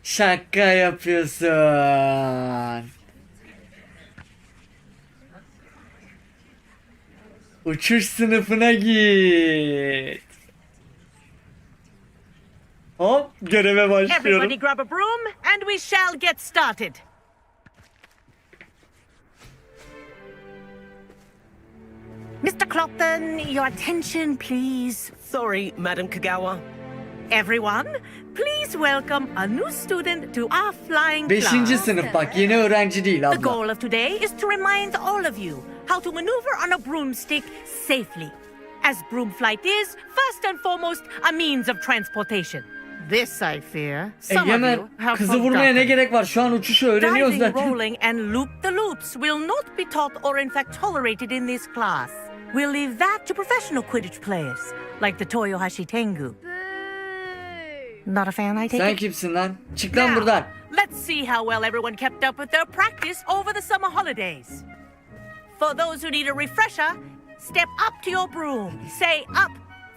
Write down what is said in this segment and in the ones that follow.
Şaka yapıyorsun. Uçuş sınıfına git. Hop, göreve başlıyorum. Everybody grab a broom and we shall get started. Mr. Clopton, your attention, please. Sorry, Madam Kagawa. Everyone, please welcome a new student to our flying class. 5. sınıf bak, yeni öğrenci değil The abla. goal of today is to remind all of you how to maneuver on a broomstick safely. As broom flight is, first and foremost, a means of transportation. This, I fear, some of Egemen, you have kızı vurmaya ne forgotten. gerek var? Şu an uçuşu öğreniyoruz Diving, zaten. rolling, and loop-the-loops will not be taught or in fact tolerated in this class. We'll leave that to professional Quidditch players, like the Toyohashi Tengu. Not a fan, I take Sen it? kimsin lan? Çık lan Now, buradan. let's see how well everyone kept up with their practice over the summer holidays. For those who need a refresher, step up to your broom, say up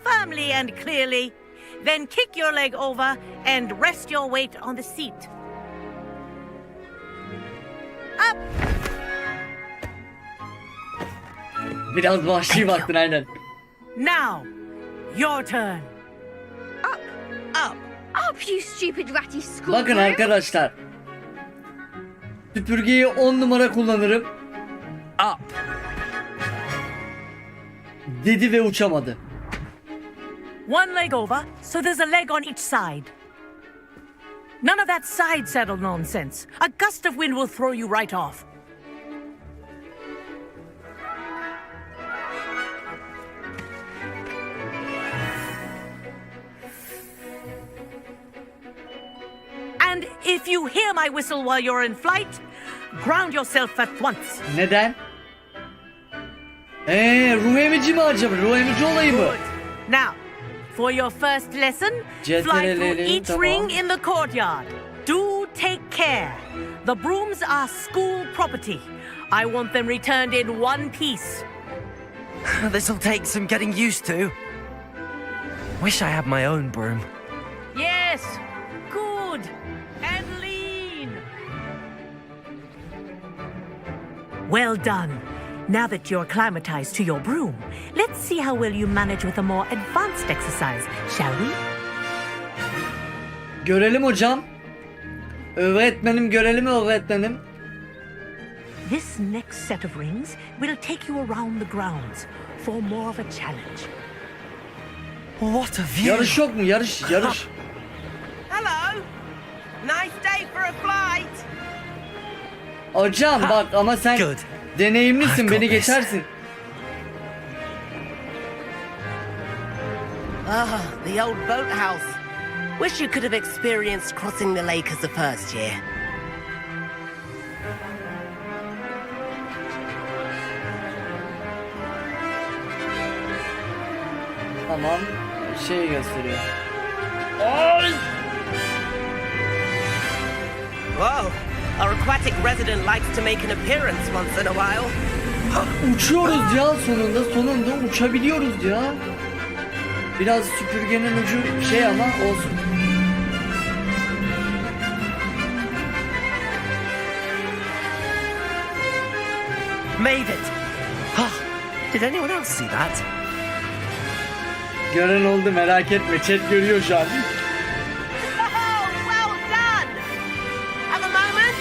firmly and clearly, then kick your leg over and rest your weight on the seat. Up! Biraz vahşi baktın aynen. Now, your turn. Up, you stupid ratty school. Bakın arkadaşlar. Süpürgeyi 10 numara kullanırım. Up. Dedi ve uçamadı. One leg over, so there's a leg on each side. None of that side saddle nonsense. A gust of wind will throw you right off. And if you hear my whistle while you're in flight, ground yourself at once. Neden? Ruh emici mi acaba? Ruh emici olayı mı? Good. Now, for your first lesson, fly through each Tamam. ring in the courtyard. Do take care. The brooms are school property. I want them returned in one piece. This'll take some getting used to. Wish I had my own broom. Yes, good. And lean. Well done. Now that you're acclimatized to your broom, let's see how well you manage with a more advanced exercise, shall we? Görelim hocam. Öğretmenim, görelim öğretmenim. This next set of rings will take you around the grounds for more of a challenge. What a view! Yarış yok mu? Yarış. Hello! Nice day for a flight! Hocam bak ama sen Good. deneyimlisin, I've beni got this. geçersin. Ah, the old boathouse. Wish you could have experienced crossing the lake as a first year. Tamam. Şey gösteriyor. Whoa, our aquatic resident likes to make an appearance once in a while. Uçuyoruz ya sonunda uçabiliyoruz ya. Biraz süpürgenin ucu şey ama olsun. Made it! Did anyone else see that? Gören oldu, merak etme, chat görüyor şu an. Oh, well done! Have a moment?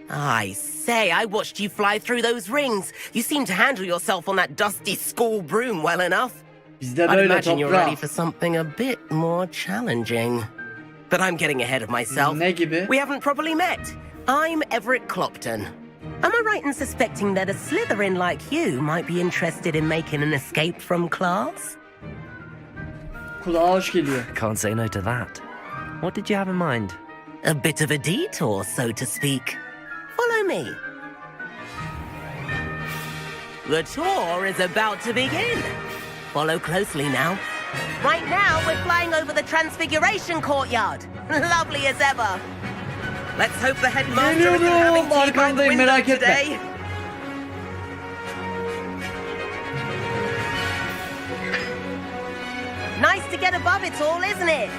I say, I watched you fly through those rings. You seem to handle yourself on that dusty school broom well enough. Bizde I'd böyle imagine you're ready toprağa. for something a bit more challenging. But I'm getting ahead of myself. Ne gibi? We haven't properly met. I'm Everett Clopton. Am I right in suspecting that a Slytherin like you might be interested in making an escape from class? Kulağa hoş geliyor. Can't say no to that. What did you have in mind? A bit of a detour, so to speak. Follow me. The tour is about to begin. Follow closely now. Right now, we're flying over the Transfiguration Courtyard. Lovely as ever. Let's hope the headmaster isn't having Geliyorum, tea by the arkandayım, window merak etme. today. to get above it all, isn't it?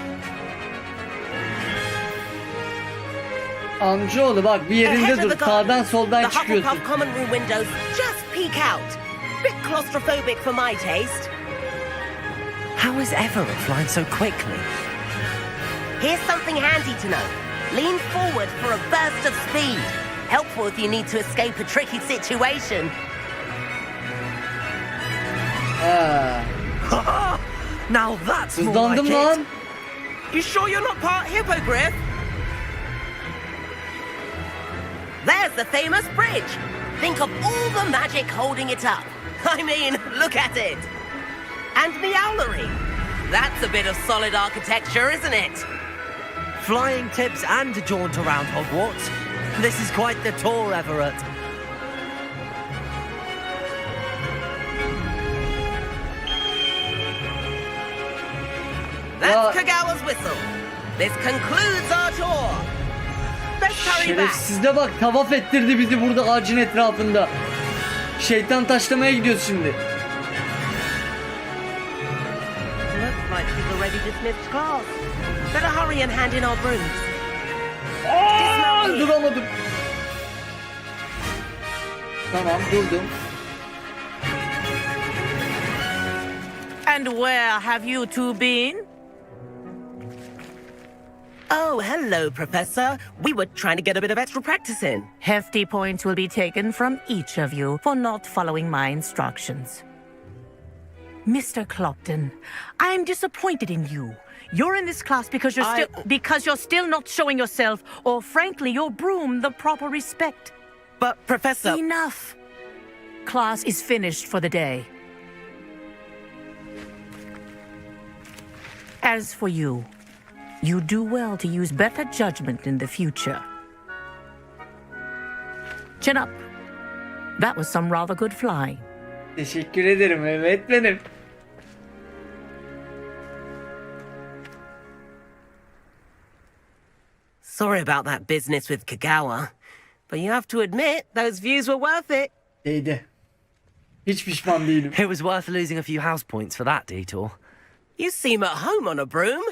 Amcaoğlu bak bir yerinde Ahead of dur. the Sağdan garden, soldan the çıkıyorsun. Hufflepuff common room windows just peek out. Bit claustrophobic for my taste. How is Everett flying so quickly? Here's something handy to know. Lean forward for a burst of speed. Helpful if you need to escape a tricky situation. Ha. Now that's more Hızlandım like lan. it. You sure you're not part hippogriff? There's the famous bridge. Think of all the magic holding it up. I mean, look at it. And the owlery. That's a bit of solid architecture, isn't it? Flying tips and a jaunt around Hogwarts. This is quite the tour, Everett. That's Kagawa's whistle. This concludes our tour. Let's hurry back. Şerefsizde bak tavaf ettirdi bizi burada ağacın etrafında. Şeytan taşlamaya gidiyoruz şimdi. Looks like we've already dismissed class. Better hurry and hand in our brooms. Aa, Dismount here. duramadım. Tamam durdum. And where have you two been? Oh, hello, Professor. We were trying to get a bit of extra practice in. Hefty points will be taken from each of you for not following my instructions. Mr. Clopton, I'm disappointed in you. You're in this class because you're still not showing yourself, or frankly, your broom the proper respect. But, Professor... Enough. Class is finished for the day. As for you, you do well to use better judgment in the future. Chin up. That was some rather good flying. Teşekkür ederim evet benim. Sorry about that business with Kagawa. But you have to admit, those views were worth it. Değdi. Hiç pişman değilim. It was worth losing a few house points for that detour. You seem at home on a broom.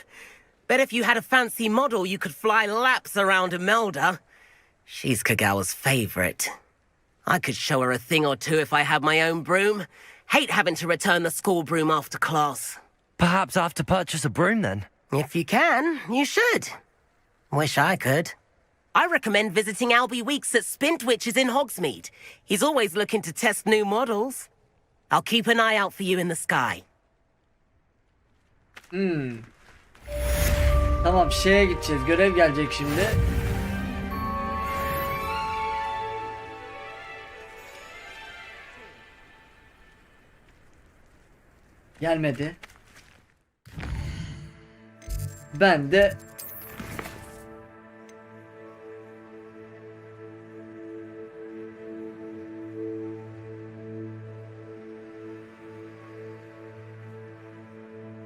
Bet if you had a fancy model, you could fly laps around Imelda. She's Kagawa's favorite. I could show her a thing or two if I had my own broom. Hate having to return the school broom after class. Perhaps I have to purchase a broom then. If you can, you should. Wish I could. I recommend visiting Albie Weeks at Spintwitches in Hogsmeade. He's always looking to test new models. I'll keep an eye out for you in the sky. Tamam şeye gideceğiz. Görev gelecek şimdi. Gelmedi. Ben de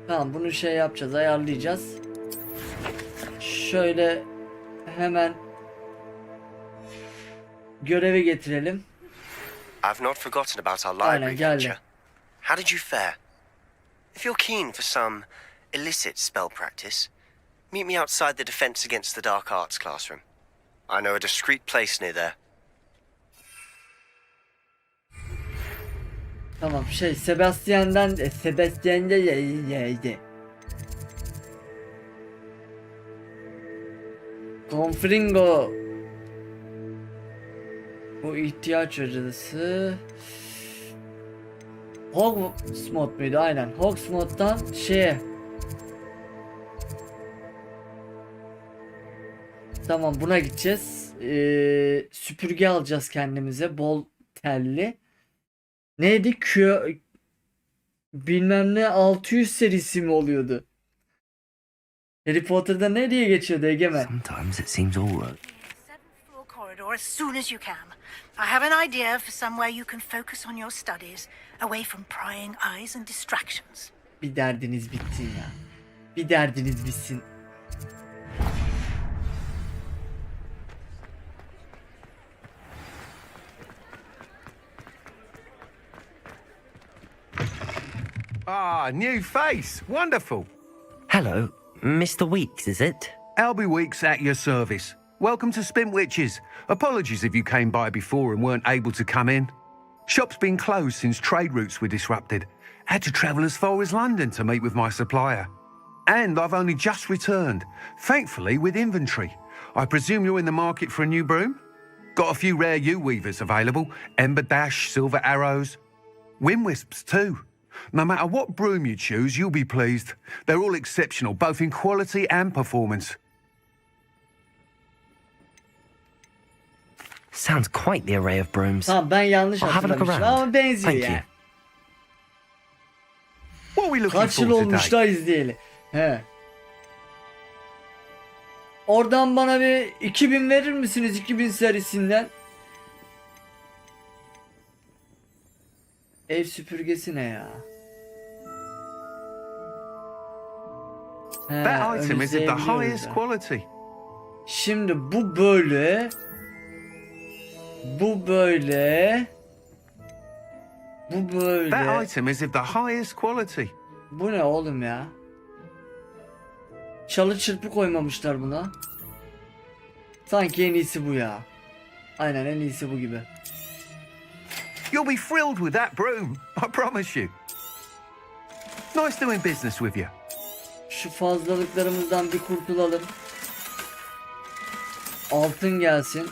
tamam bunu şey yapacağız, ayarlayacağız. Şöyle hemen göreve getirelim. I've not forgotten about our Aynen, library geldi. venture. How did you fare? If you're keen for some illicit spell practice, meet me outside the Defense Against the Dark Arts classroom. I know a discreet place near there. Tamam Sebastian'de yaydı. Confringo. Bu ihtiyaç hocası. Hogwarts mod muydu? Aynen. Hogwarts moddan şeye. Tamam buna gideceğiz. Süpürge alacağız kendimize. Bol telli. Neydi? Bilmem ne 600 serisi mi oluyordu? Harry Potter'da ne diye geçiyordu Egemen? Sometimes it seems all right. Seventh floor corridor as soon as you can. I have an idea for somewhere you can focus on your studies, away from prying eyes and distractions. Bir derdiniz bitsin ya. Bir derdiniz bitsin. Ah, new face. Wonderful. Hello, Mr. Weeks, is it? Albie Weeks at your service. Welcome to Spintwitches. Apologies if you came by before and weren't able to come in. Shop's been closed since trade routes were disrupted. Had to travel as far as London to meet with my supplier. And I've only just returned, thankfully with inventory. I presume you're in the market for a new broom? Got a few rare U-weavers available. Ember Dash, Silver Arrows. Wind Wisps too. No matter what broom you choose, you'll be pleased. They're all exceptional, both in quality and performance. Sounds quite the array of brooms. Tamam, ben yanlış I'll have a look hatırlamışım around. ama benziyor Thank yani. you. What are we looking Kaç yıl for olmuş today? da izleyeli. He. Oradan bana bir 2000 verir misiniz 2000 serisinden? Ev süpürgesi ne ya? He, That item is of the önümüzde highest ya. quality. Şimdi bu böyle. Bu böyle. Bu böyle. That item is of the highest quality. Bu ne oğlum ya? Çalı çırpı koymamışlar buna. Sanki en iyisi bu ya. Aynen en iyisi bu gibi. You'll be thrilled with that broom, I promise you. Nice doing business with you. Şu fazlalıklarımızdan bir kurtulalım. Altın gelsin.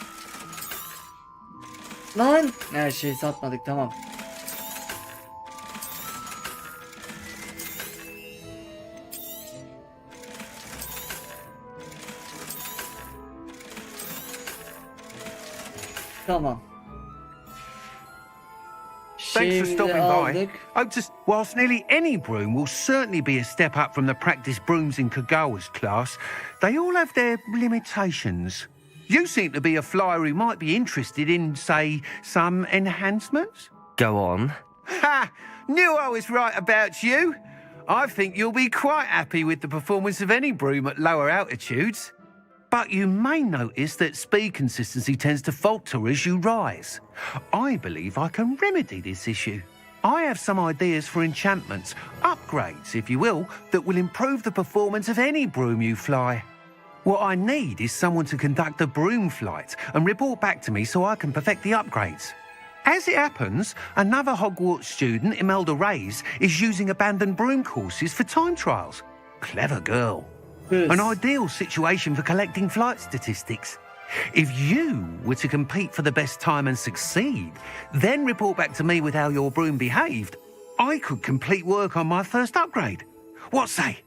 Lan! Her şeyi satmadık, tamam. Tamam. Thanks for Şeyimizi stopping by. aldık. Hope to, whilst nearly any broom will certainly be a step up from the practice brooms in Kagawa's class, they all have their limitations. You seem to be a flyer who might be interested in, say, some enhancements? Go on. Ha! Knew I was right about you. I think you'll be quite happy with the performance of any broom at lower altitudes. But you may notice that speed consistency tends to falter as you rise. I believe I can remedy this issue. I have some ideas for enchantments, upgrades, if you will, that will improve the performance of any broom you fly. What I need is someone to conduct a broom flight and report back to me so I can perfect the upgrades. As it happens, another Hogwarts student, Imelda Reyes, is using abandoned broom courses for time trials. Clever girl. Kız. An ideal situation for collecting flight statistics. If you were to compete for the best time and succeed, then report back to me with how your broom behaved, I could complete work on my first upgrade. What say?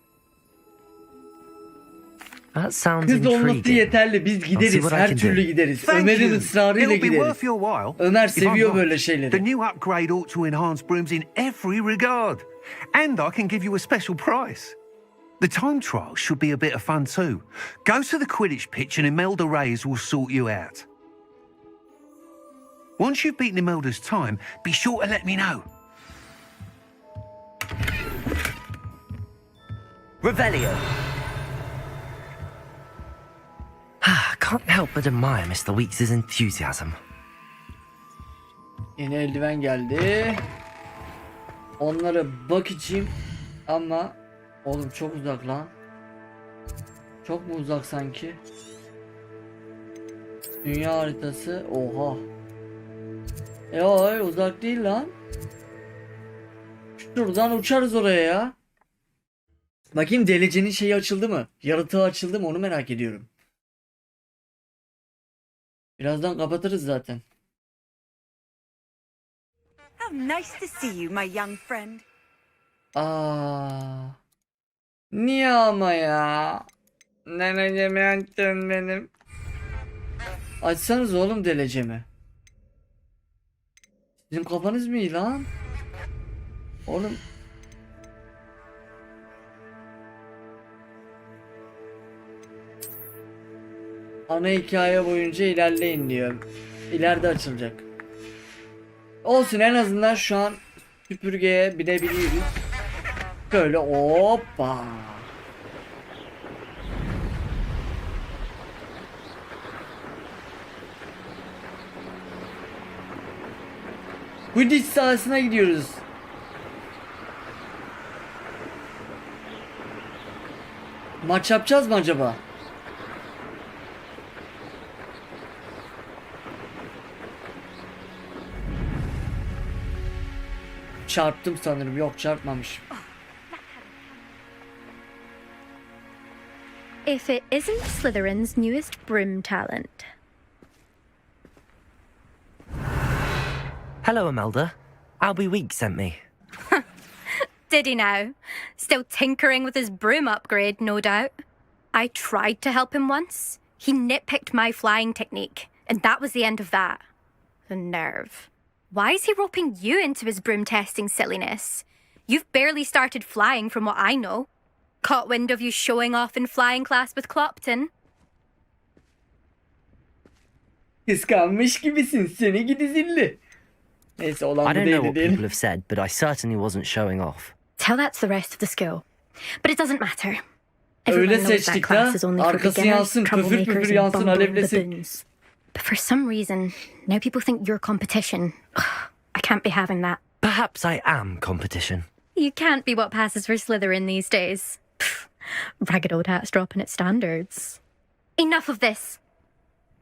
That sounds Kız olması intriguing. yeterli. Biz gideriz. what I Her can türlü do. gideriz. Thank Ömer'in you. ısrarıyla It'll be gideriz. worth your while. Ömer If I'm seviyor right, böyle şeyleri. The new upgrade ought to enhance brooms in every regard. And I can give you a special price. The time trial should be a bit of fun too. Go to the Quidditch pitch and Imelda Reyes will sort you out. Once you've beaten Imelda's time, be sure to let me know. Revelio. Can't help but admire Mr. Weeks' enthusiasm. Yeni eldiven geldi. Onlara bakacağım ama oğlum çok uzak lan. Çok mu uzak sanki? Dünya haritası. Oha. Hayır uzak değil lan. Şuradan uçarız oraya ya. Bakayım delecenin şeyi açıldı mı? Yaratığı açıldı mı? Onu merak ediyorum. Birazdan kapatırız zaten. How nice to see you, my young friend. Niye ama ya? Delecemi açtın benim. Açsanız oğlum delecemi. Sizin kafanız mı iyi lan? Oğlum. Ana hikaye boyunca ilerleyin diyor. İleride açılacak. Olsun, en azından şu an süpürgeye binebiliyoruz. Böyle hoppa. Quidditch sahasına gidiyoruz. Maç yapacağız mı acaba? Çarptım sanırım. Yok, çarpmamış. If it isn't Slytherin's newest broom talent. Hello, Imelda. Albie Week sent me. Did he now? Still tinkering with his broom upgrade, no doubt. I tried to help him once. He nitpicked my flying technique, and that was the end of that. The nerve. Why is he roping you into his broom testing silliness? You've barely started flying from what I know. Caught wind of you showing off in flying class with Clopton. Kıskanmış gibisin seni gidi zilli. Neyse, olan I bu don't know değildi what değil people mi? have said, but I certainly wasn't showing off. Tell that to the rest of the school. But it doesn't matter. Everyone Öyle knows that seçtik class ha. is only for Arkası beginners, yansın, püfür püfür troublemakers, and yansın, bumbling alevlesin. baboons. But for some reason, now people think you're competition. I can't be having that. Perhaps I am competition. You can't be what passes for Slytherin these days. Pff, ragged old hat's dropping its standards. Enough of this.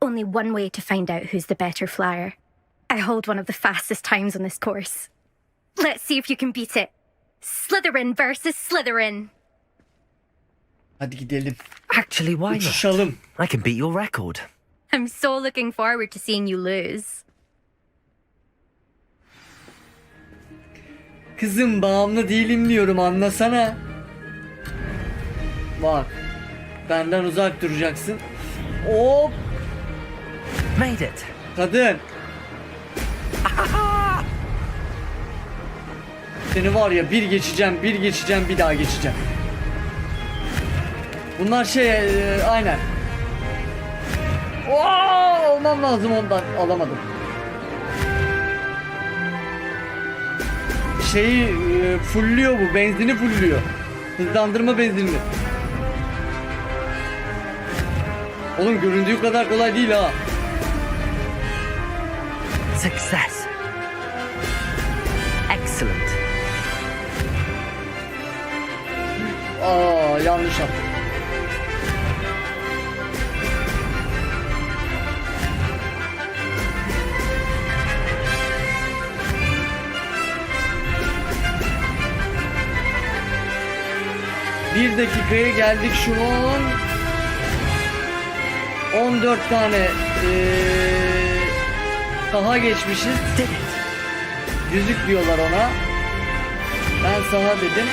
Only one way to find out who's the better flyer. I hold one of the fastest times on this course. Let's see if you can beat it. Slytherin versus Slytherin. Hadi gidelim. Actually, why not? Uçuşalım. I can beat your record. I'm so looking forward to seeing you lose. Kızım, bağımlı değilim diyorum, anlasana. Bak. Benden uzak duracaksın. Hop. Made it. Kadın. Seni var ya, bir geçeceğim, bir daha geçeceğim. Bunlar aynen. Oo, olmam lazım, ondan alamadım. Fullüyor bu, benzini fullüyor. Hızlandırma benzinini. Oğlum, göründüğü kadar kolay değil ha. Success. Excellent. Yanlış yaptım. Bir dakikaya geldik şu an. 14 tane saha geçmişiz. Yüzük diyorlar ona. Ben saha dedim.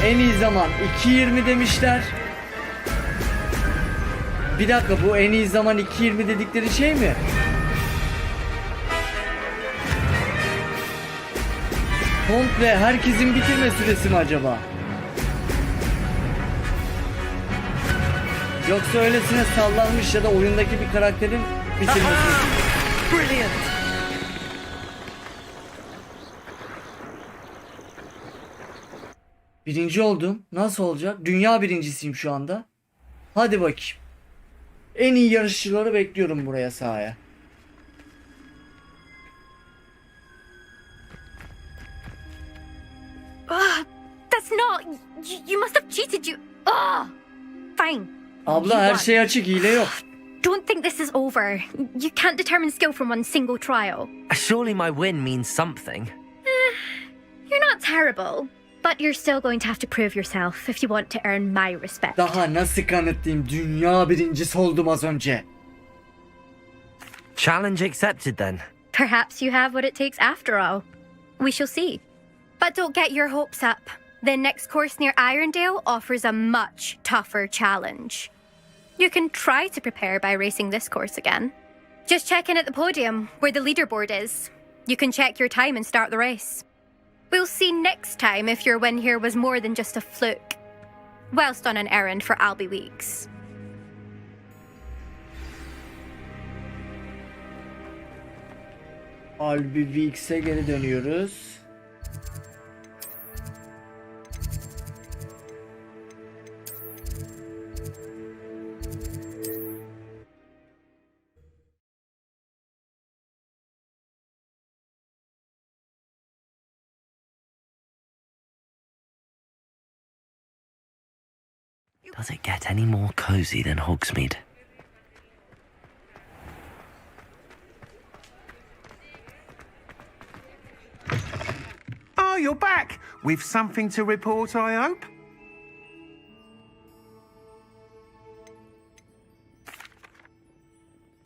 En iyi zaman 2.20 demişler. Bir dakika, bu en iyi zaman 2.20 dedikleri şey mi? Komple herkesin bitirme süresi mi acaba? Yoksa öylesine sallanmış ya da oyundaki bir karakterin bitirmesi. Brilliant. Birinci oldum. Nasıl olacak? Dünya birincisiyim şu anda. Hadi bakayım. En iyi yarışçıları bekliyorum buraya, sahaya. That's not... You must have cheated you... Fine. Abla, You her won. şey açık, hile yok. Don't think this is over. You can't determine skill from one single trial. Surely my win means something. You're not terrible, but you're still going to have to prove yourself if you want to earn my respect. Daha nasıl kanıtlayayım? Dünya birincisi oldum az önce. Challenge accepted then. Perhaps you have what it takes after all. We shall see. But don't get your hopes up. The next course near Irondale offers a much tougher challenge. You can try to prepare by racing this course again. Just check in at the podium, where the leaderboard is. You can check your time and start the race. We'll see next time if your win here was more than just a fluke. Whilst on an errand for Albie Weeks. Albie Weeks'e geri dönüyoruz. Does it get any more cozy than Hogsmeade? Oh, you're back. With something to report, I hope?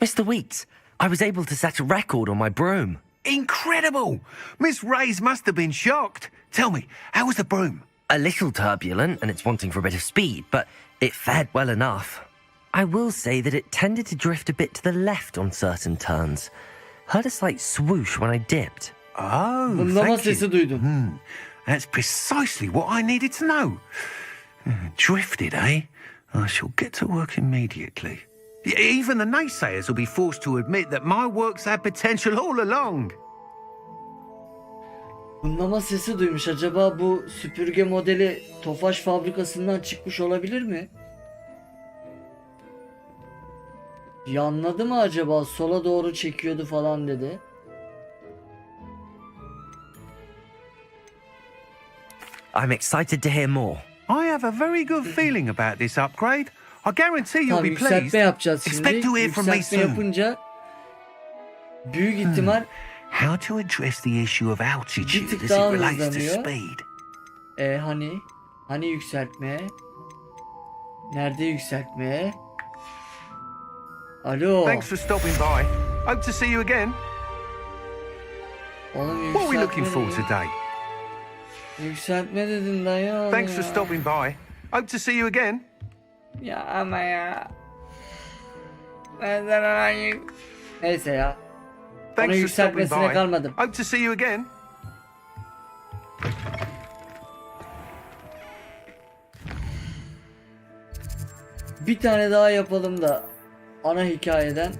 Mr. Weeks, I was able to set a record on my broom. Incredible! Miss Ray's must have been shocked. Tell me, how was the broom? A little turbulent and it's wanting for a bit of speed, but it fared well enough. I will say that it tended to drift a bit to the left on certain turns. Heard a slight swoosh when I dipped. Oh, Mırlama thank sesi you. duydum. That's precisely what I needed to know. Drifted, eh? I shall get to work immediately. Even the naysayers will be forced to admit that my work's had potential all along. Mırlama sesi duymuş. Acaba bu süpürge modeli Tofaş fabrikasından çıkmış olabilir mi? Yanladı mı acaba? Sola doğru çekiyordu falan dedi. I'm excited to hear more. I have a very good feeling about this upgrade. I guarantee you'll Tamam, be pleased. yükseltme yapacağız şimdi. Expect to hear from me Yükseltme soon. yapınca büyük ihtimal How to address the issue of bir altitude tık as daha it relates to hızlanıyor. speed. Hani yükseltme? Nerede yükseltme? Alo. Thanks for stopping by. Hope to see you again. Oğlum What are we looking for yükseltme. today? Yükseltme dedin dayı. Thanks for stopping by. Hope to see you again. Ya ama ya. Neyse ya. Onun Thanks for stopping yükseltmesine by. kalmadım. Hope to see you again. Bir tane daha yapalım da ana hikayeden.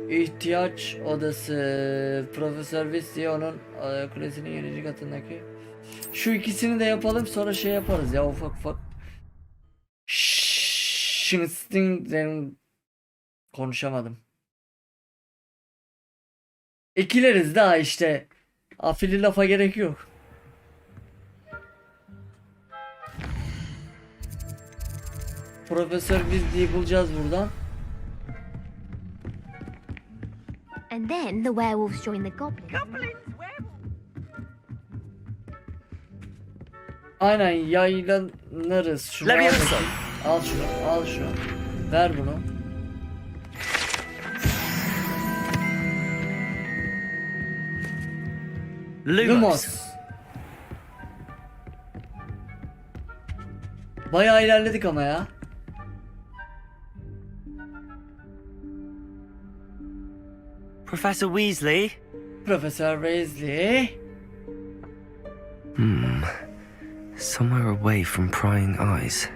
İhtiyaç odası. Profesör Weasley onun kulesinin 7. katındaki. Şu ikisini de yapalım, sonra şey yaparız ya, ufak ufak. Şimdi konuşamadım. Ekileriz daha işte. Afili lafa gerek yok. Profesör Weasley'i bulacağız buradan. And then the werewolves join the goblins. Aynen, yaylanırız. Şunu al, Leviosa. bakayım. Al şunu, al şunu. Ver bunu. Lumos. Bayağı ilerledik ama ya. Professor Weasley? Profesör Weasley. Somewhere away from prying eyes.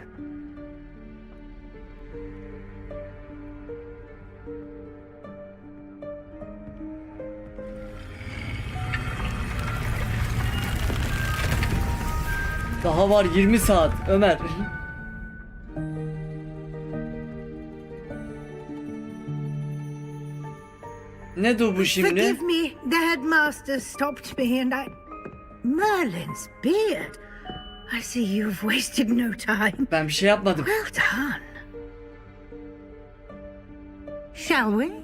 Daha var 20 saat Ömer. Ne bu şimdi? Forgive me, the headmaster stopped me and Merlin's beard. I see you've wasted no time. Ben bir şey yapmadım. Well done. Shall we?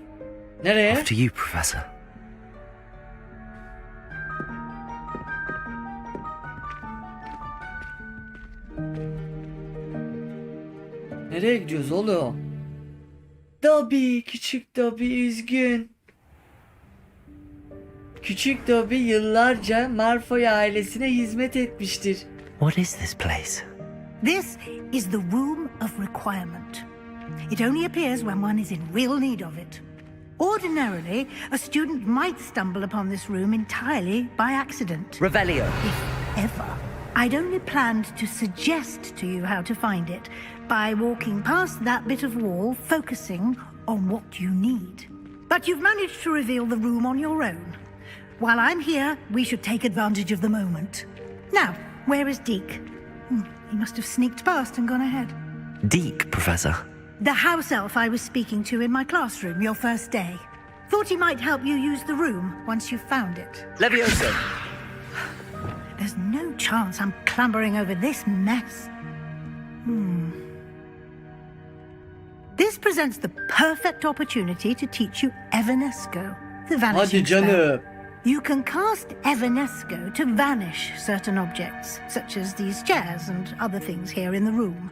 Nereye? After you, Professor. Nereye gidiyoruz oğlum? Dobby, küçük Dobby üzgün. Küçük Dobby yıllarca Malfoy ailesine hizmet etmiştir. What is this place? This is the Room of Requirement. It only appears when one is in real need of it. Ordinarily, a student might stumble upon this room entirely by accident. Revelio. If ever. I'd only planned to suggest to you how to find it by walking past that bit of wall, focusing on what you need. But you've managed to reveal the room on your own. While I'm here, we should take advantage of the moment. Now, where is Deke? He must have sneaked past and gone ahead. Deke, Professor. The house elf I was speaking to in my classroom your first day. Thought he might help you use the room once you've found it. Leviosa. There's no chance I'm clambering over this mess. This presents the perfect opportunity to teach you Evanesco, the vanishing Hadi canım. spell. You can cast Evanesco to vanish certain objects, such as these chairs and other things here in the room.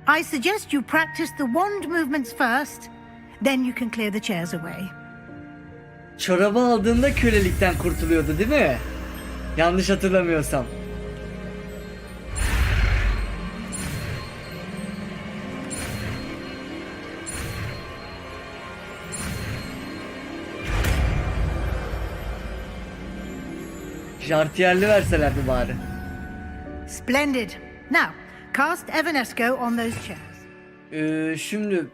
I suggest you practice the wand movements first, then you can clear the chairs away. Çorabı aldığında kölelikten kurtuluyordu değil mi? Yanlış hatırlamıyorsam. Jartiyerli verselerdi bari. Splendid. Now, cast Evanesco on those chairs. Şimdi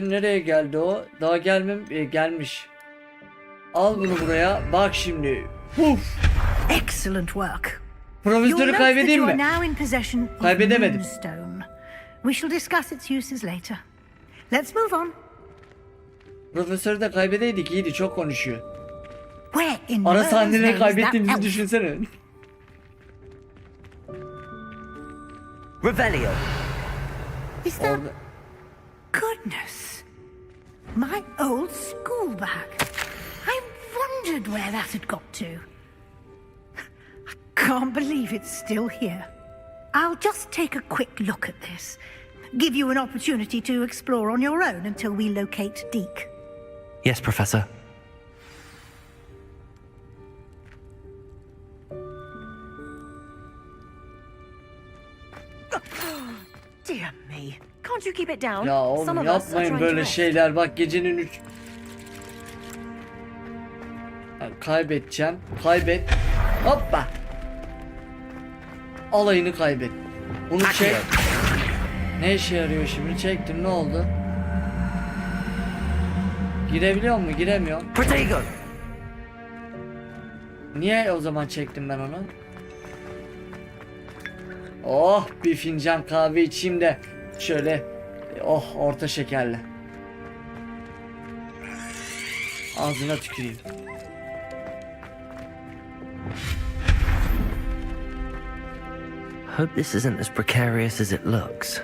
nereye geldi o? Daha gelmiş. Al bunu buraya. Bak şimdi. Huf. Excellent work. Profesörü You'll note that kaybedeyim you are mi? now in possession of Kaybedemedim. Moonstone. We shall discuss its uses later. Let's move on. Profesörü de kaybedeydik, iyiydi, çok konuşuyor. Where in Ara Merlin's sahneleri name is that kaybettiğimizi elf? düşünsene. Revelio. Is that... Orada. Goodness. My old school bag. I wondered where that had got to. I can't believe it's still here. I'll just take a quick look at this. Give you an opportunity to explore on your own until we locate Deke. Yes, Professor. Dear me. Can't you keep it down? Ya oğlum Some of us are yapmayın trying to böyle rest. şeyler. Bak gecenin 3... Kaybedeceğim. Kaybet. Hoppa. Alayını kaybet. Bunu çek. Ne işe yarıyor şimdi? Çektim, ne oldu? Girebiliyor mu? Giremiyor. Protego. Niye o zaman çektim ben onu? Oh, bir fincan kahve içeyim de şöyle, oh, orta şekerli. Ağzına tüküreyim. Hope this isn't as precarious as it looks.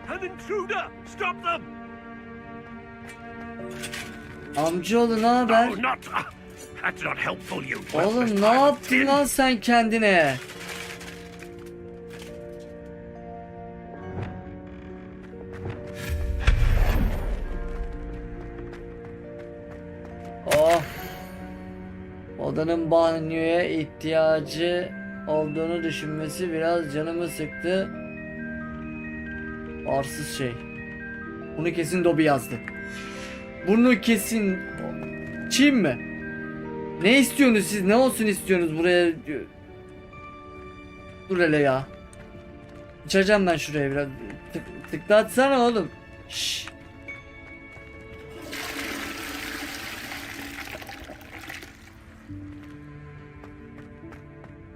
An intruder! Stop them! Amcaoğlu ne haber? That's not helpful, you. Oğlum ne yaptın lan sen kendine? Oh. Odanın banyoya ihtiyacı olduğunu düşünmesi biraz canımı sıktı. Arsız şey. Bunu kesin Dobby yazdı. Bunu kesin Çin mi? Ne istiyorsunuz siz? Ne olsun istiyorsunuz buraya? Dur hele ya. Uçacağım ben şuraya biraz. Tıklatsana oğlum. Şşş.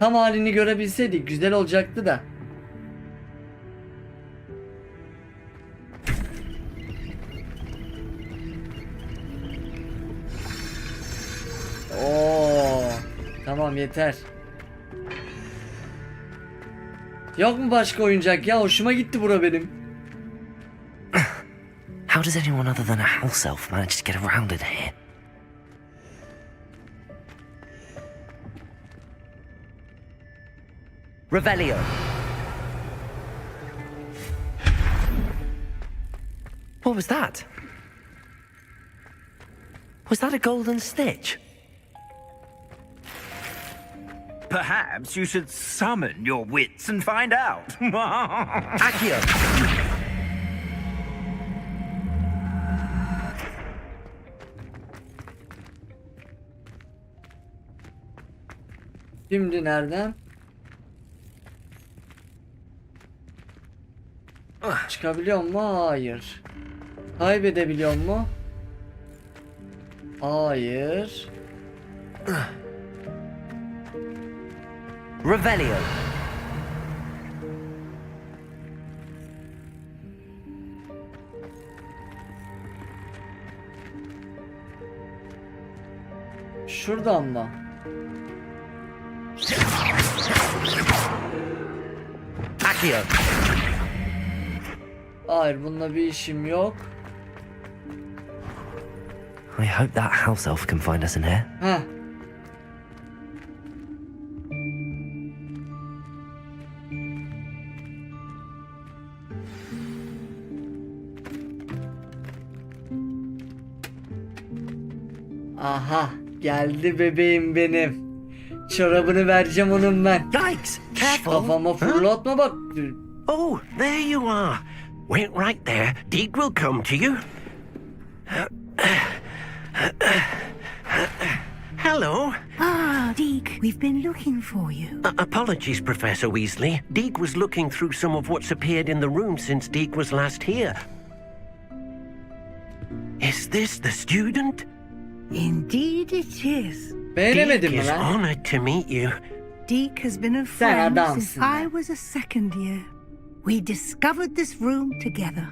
Tam halini görebilseydik güzel olacaktı da. Oo, tamam yeter. Yok mu başka oyuncak ya? Hoşuma gitti bura benim. How does anyone other than a house elf manage to get around in here? Revelio. What was that? Was that a golden snitch? Perhaps you should summon your wits and find out. Accio. Şimdi nereden? Çıkabiliyor mu? Hayır. Kaybedebiliyor mu? Hayır. Revelio. Şuradan mı? Accio. Hayır, bununla bir işim yok. I hope that house elf can find us in here. Heh. Aha, geldi bebeğim benim. Çorabını vereceğim onun ben. Yikes! Careful! Kafama fırlatma bak. Oh, there you are. Wait right there. Deke will come to you. Hello. Ah, Deke, we've been looking for you. Apologies, Professor Weasley. Deke was looking through some of what's appeared in the room since Deke was last here. Is this the student? Indeed it is. Beğenemedin Deke mi is lan? honored to meet you. Deke has been a friend adamsın since be. I was a second year. We discovered this room together.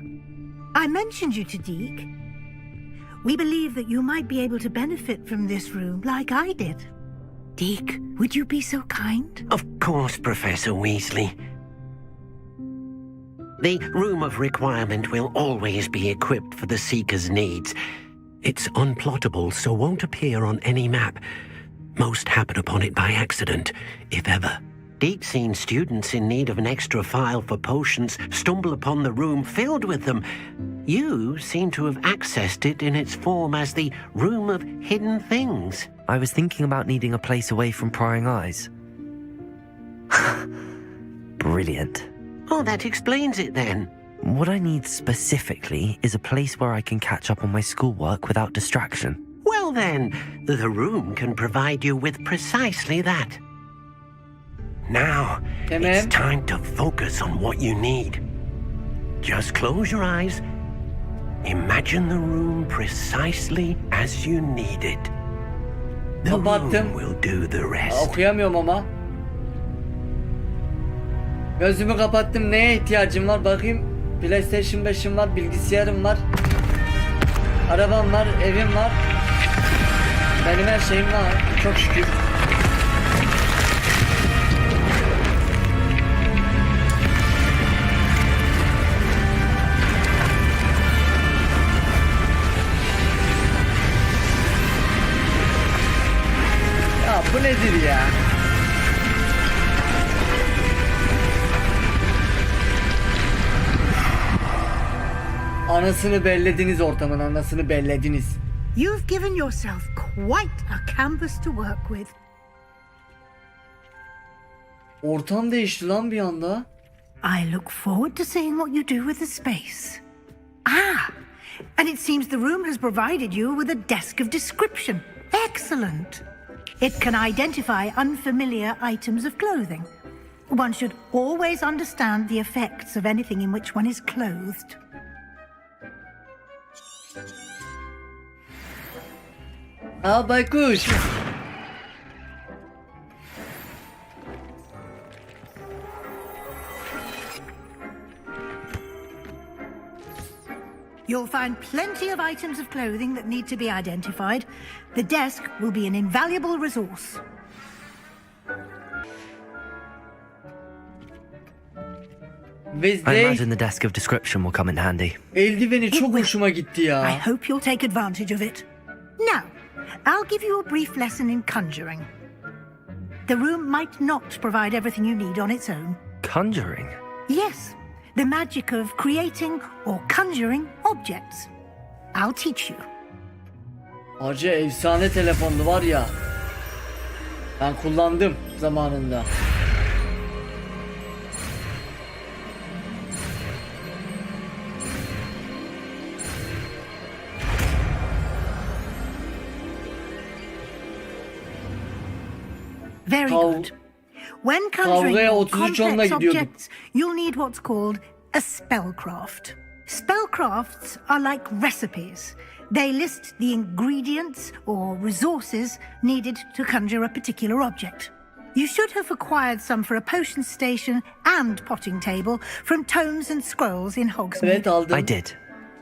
I mentioned you to Deke. We believe that you might be able to benefit from this room like I did. Deke, would you be so kind? Of course, Professor Weasley. The Room of Requirement will always be equipped for the Seeker's needs. It's unplottable, so won't appear on any map. Most happen upon it by accident, if ever. Deke's seen students in need of an extra file for potions stumble upon the room filled with them. You seem to have accessed it in its form as the Room of Hidden Things. I was thinking about needing a place away from prying eyes. Brilliant. Oh, that explains it then. What I need specifically is a place where I can catch up on my schoolwork without distraction. Well then, the room can provide you with precisely that. Now, it's time to focus on what you need. Just close your eyes. Imagine the room precisely as you need it. The room will do the rest. Okuyamıyorum ama. Gözümü kapattım. Neye ihtiyacım var? Bakayım. PlayStation 5'im var, bilgisayarım var. Arabam var, evim var. Benim her şeyim var. Çok şükür. Ya bu nedir ya? Anasını bellediniz ortamın, anasını bellediniz. You've given yourself quite a canvas to work with. Ortam değişti lan bir anda. I look forward to seeing what you do with the space. Ah, and it seems the room has provided you with a desk of description. Excellent. It can identify unfamiliar items of clothing. One should always understand the effects of anything in which one is clothed. Aa baykuş. You'll find plenty of items of clothing that need to be identified. The desk will be an invaluable resource. I imagine the desk of description will come in handy. Eldiveni çok hoşuma gitti ya. I hope you'll take advantage of it. Now, I'll give you a brief lesson in conjuring. The room might not provide everything you need on its own. Conjuring? Yes, the magic of creating or conjuring objects. I'll teach you. Hacı efsane telefondu var ya. Ben kullandım zamanında. Very good. When conjuring Kavgaya more 33 onunla complex gidiyorduk. objects, you'll need what's called a spellcraft. Spellcrafts are like recipes. They list the ingredients or resources needed to conjure a particular object. You should have acquired some for a potion station and potting table from tomes and scrolls in Hogsmeade. Evet aldım. I did.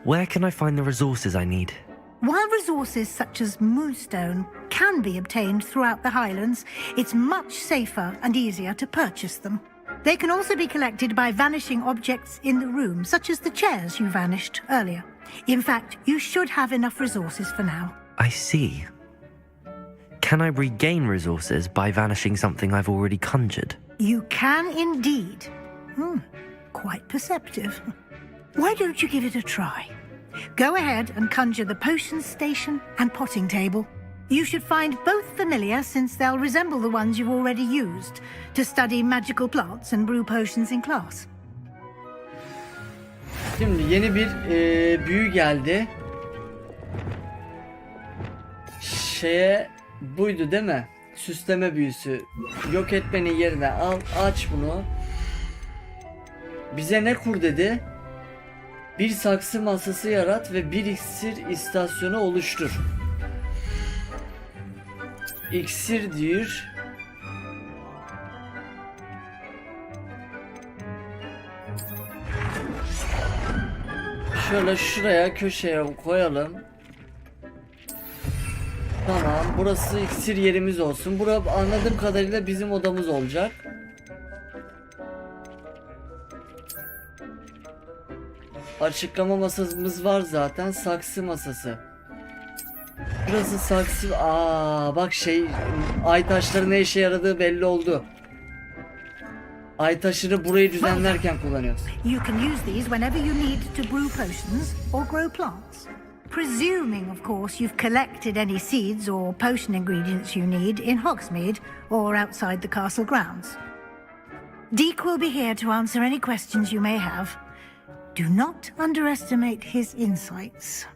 Where can I find the resources I need? While resources such as moonstone can be obtained throughout the Highlands, it's much safer and easier to purchase them. They can also be collected by vanishing objects in the room, such as the chairs you vanished earlier. In fact, you should have enough resources for now. I see. Can I regain resources by vanishing something I've already conjured? You can indeed. Quite perceptive. Why don't you give it a try? Go ahead and conjure the potions station and potting table. You should find both familiar, since they'll resemble the ones you've already used to study magical plants and brew potions in class. Şimdi yeni bir büyü geldi. Buydu değil mi? Süsleme büyüsü. Yok etmenin yerine al, aç bunu. Bize ne kur dedi? Bir saksı masası yarat ve bir iksir istasyonu oluştur. İksir diyor. Şöyle şuraya köşeye koyalım. Tamam, burası iksir yerimiz olsun. Bura anladığım kadarıyla bizim odamız olacak. Açıklama masamız var zaten. Saksı masası. Burası saksı. Bak ay taşları ne işe yaradığı belli oldu. Ay taşını burayı düzenlerken kullanıyoruz. You can use these whenever you need to brew potions or grow plants. Presuming, of course, you've collected any seeds or potion ingredients you need in Hogsmeade or outside the castle grounds. Deke will be here to answer any questions you may have. Do not underestimate his insights.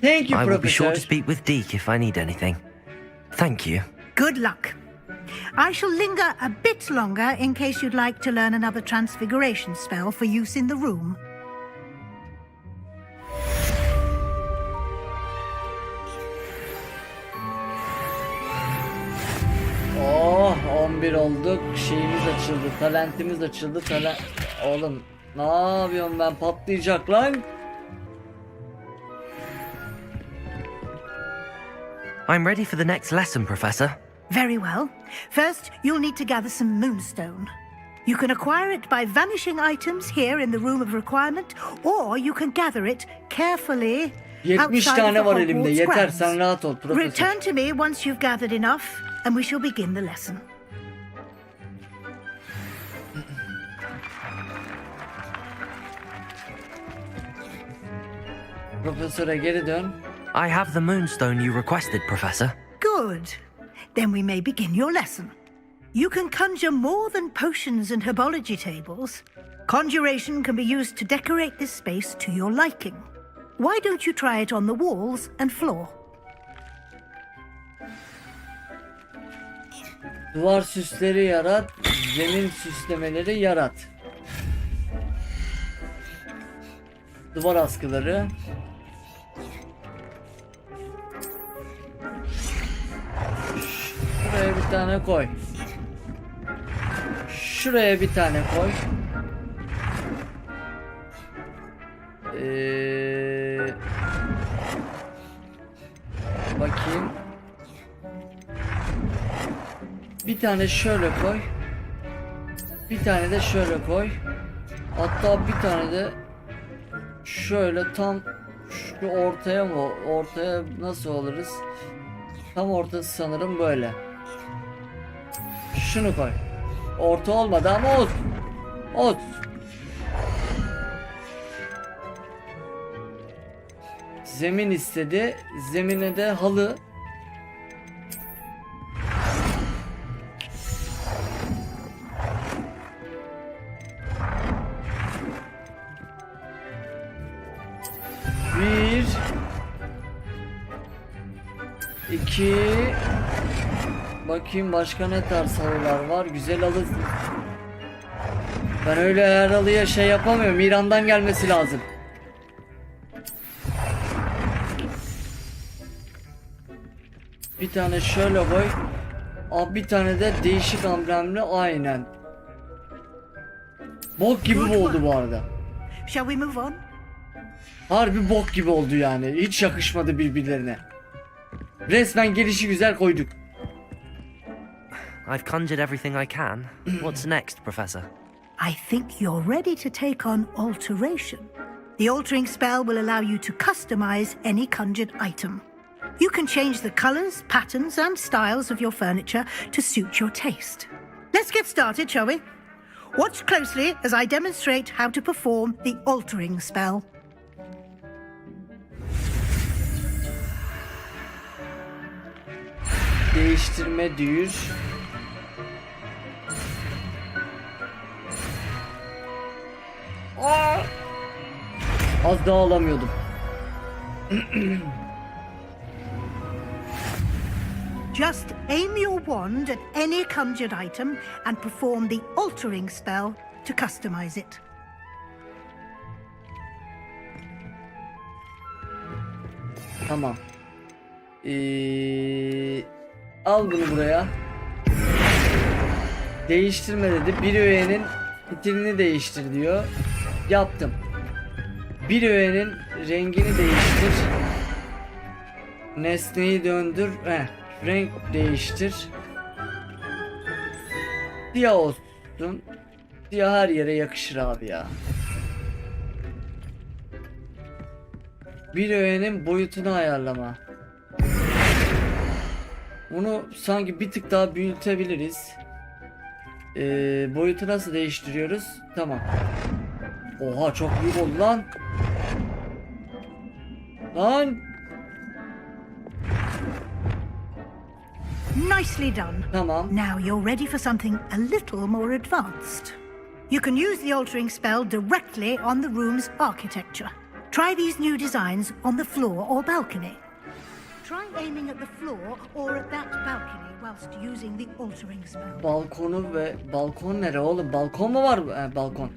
Thank you, I will be sure to Professor. speak with Deke if I need anything. Thank you. Good luck. I shall linger a bit longer in case you'd like to learn another transfiguration spell for use in the room. Oh, 11 olduk. Şeyimiz açıldı. Talentimiz açıldı. Oğlum, ne yapıyorum ben? Patlayacak lan. I'm ready for the next lesson, Professor. Very well. First, you'll need to gather some moonstone. You can acquire it by vanishing items here in the Room of Requirement, or you can gather it carefully 70 outside tane of the var elimde. Hogwarts Yeter, grounds. sen rahat ol Profesör. Return to me once you've gathered enough, and we shall begin the lesson. Profesöre geri dön. I have the moonstone you requested, Professor. Good. Then we may begin your lesson. You can conjure more than potions and herbology tables. Conjuration can be used to decorate this space to your liking. Why don't you try it on the walls and floor? Duvar süsleri yarat. Zemin süslemeleri yarat. Duvar askıları. Şuraya bir tane koy. Şuraya bir tane koy. Bakayım. Bir tane şöyle koy. Bir tane de şöyle koy. Hatta bir tane de şöyle tam şu ortaya mı? Ortaya nasıl oluruz? Tam ortası sanırım böyle. Şunu koy. Orta olmadı ama olsun. Olsun. Zemin istedi. Zemine de halı. Bir. 2. Bakayım başka ne tarz halılar var. Güzel halı. Ben öyle her halıya şey yapamıyorum. İran'dan gelmesi lazım. Bir tane şöyle koy. Bir tane de değişik amblemli, aynen. Bok gibi oldu bu arada. Shall we move on? Harbi bok gibi oldu yani. Hiç yakışmadı birbirlerine. Resmen gelişi güzel koyduk. I've conjured everything I can. What's next, Professor? I think you're ready to take on alteration. The altering spell will allow you to customize any conjured item. You can change the colors, patterns, and styles of your furniture to suit your taste. Let's get started, shall we? Watch closely as I demonstrate how to perform the altering spell. Değiştirme düğür. Az daha alamıyordum. Just aim your wand at any conjured item and perform the altering spell to customize it. Tamam. Al bunu buraya. Değiştirme dedi. Bir öğenin stilini değiştir diyor. Yaptım. Bir öğenin rengini değiştir. Nesneyi döndür. Renk değiştir. Siyah olsun. Siyah her yere yakışır abi ya. Bir öğenin boyutunu ayarlama. Bunu sanki bir tık daha büyütebiliriz. Boyutu nasıl değiştiriyoruz? Tamam. Oha çok büyük oldu lan. Lan. Nicely done. Tamam. Now you're ready for something a little more advanced. You can use the altering spell directly on the room's architecture. Try these new designs on the floor or balcony. Try aiming at the floor or at that balcony whilst using the altering spell. Balkonu ve balkon nere oğlum? Balkon mu var? Balkon.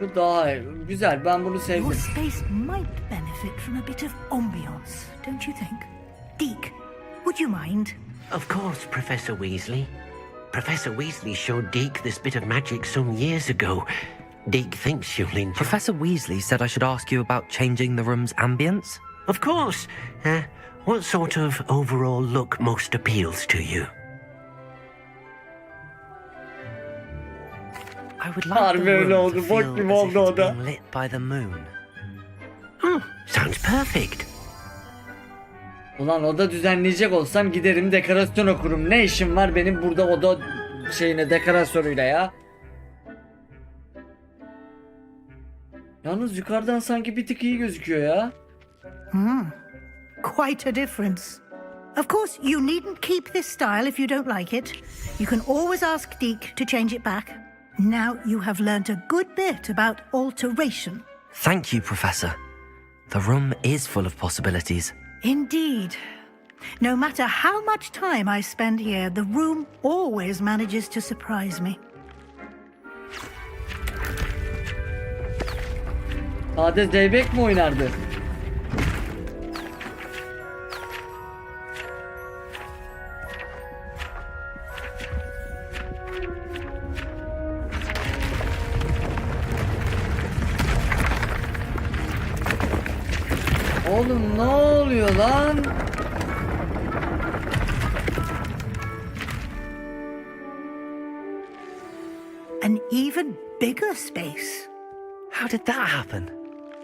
Bu daha iyi. Güzel. Ben bunu Your sevdim. space might benefit from a bit of ambiance, don't you think? Deke, would you mind? Of course, Professor Weasley. Professor Weasley showed Deke this bit of magic some years ago. Deke thinks you'll enjoy. Professor Weasley said I should ask you about changing the room's ambience. Of course. What sort of overall look most appeals to you? I would like Harbi the öyle room oldu. to Bok feel gibi as if oldu it's o da. being lit by the moon. Oh, sounds perfect. Ulan oda düzenleyecek olsam giderim dekorasyon okurum. Ne işim var benim burada oda şeyine dekorasyonuyla ya. Yalnız yukarıdan sanki bir tık iyi gözüküyor ya. Quite a difference. Of course, you needn't keep this style if you don't like it. You can always ask Deke to change it back. Now you have learnt a good bit about alteration. Thank you, Professor. The room is full of possibilities. Indeed. No matter how much time I spend here, the room always manages to surprise me. Sade zeybek mi oynardı? Oğlum ne oluyor lan? An even bigger space. How did that happen?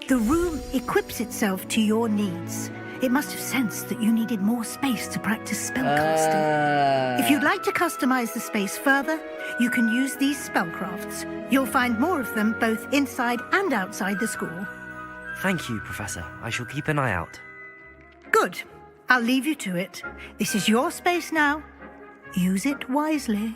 The room equips itself to your needs. It must have sensed that you needed more space to practice spellcasting. If you'd like to customize the space further, you can use these spellcrafts. You'll find more of them both inside and outside the school. Thank you, Professor. I shall keep an eye out. Good. I'll leave you to it. This is your space now. Use it wisely.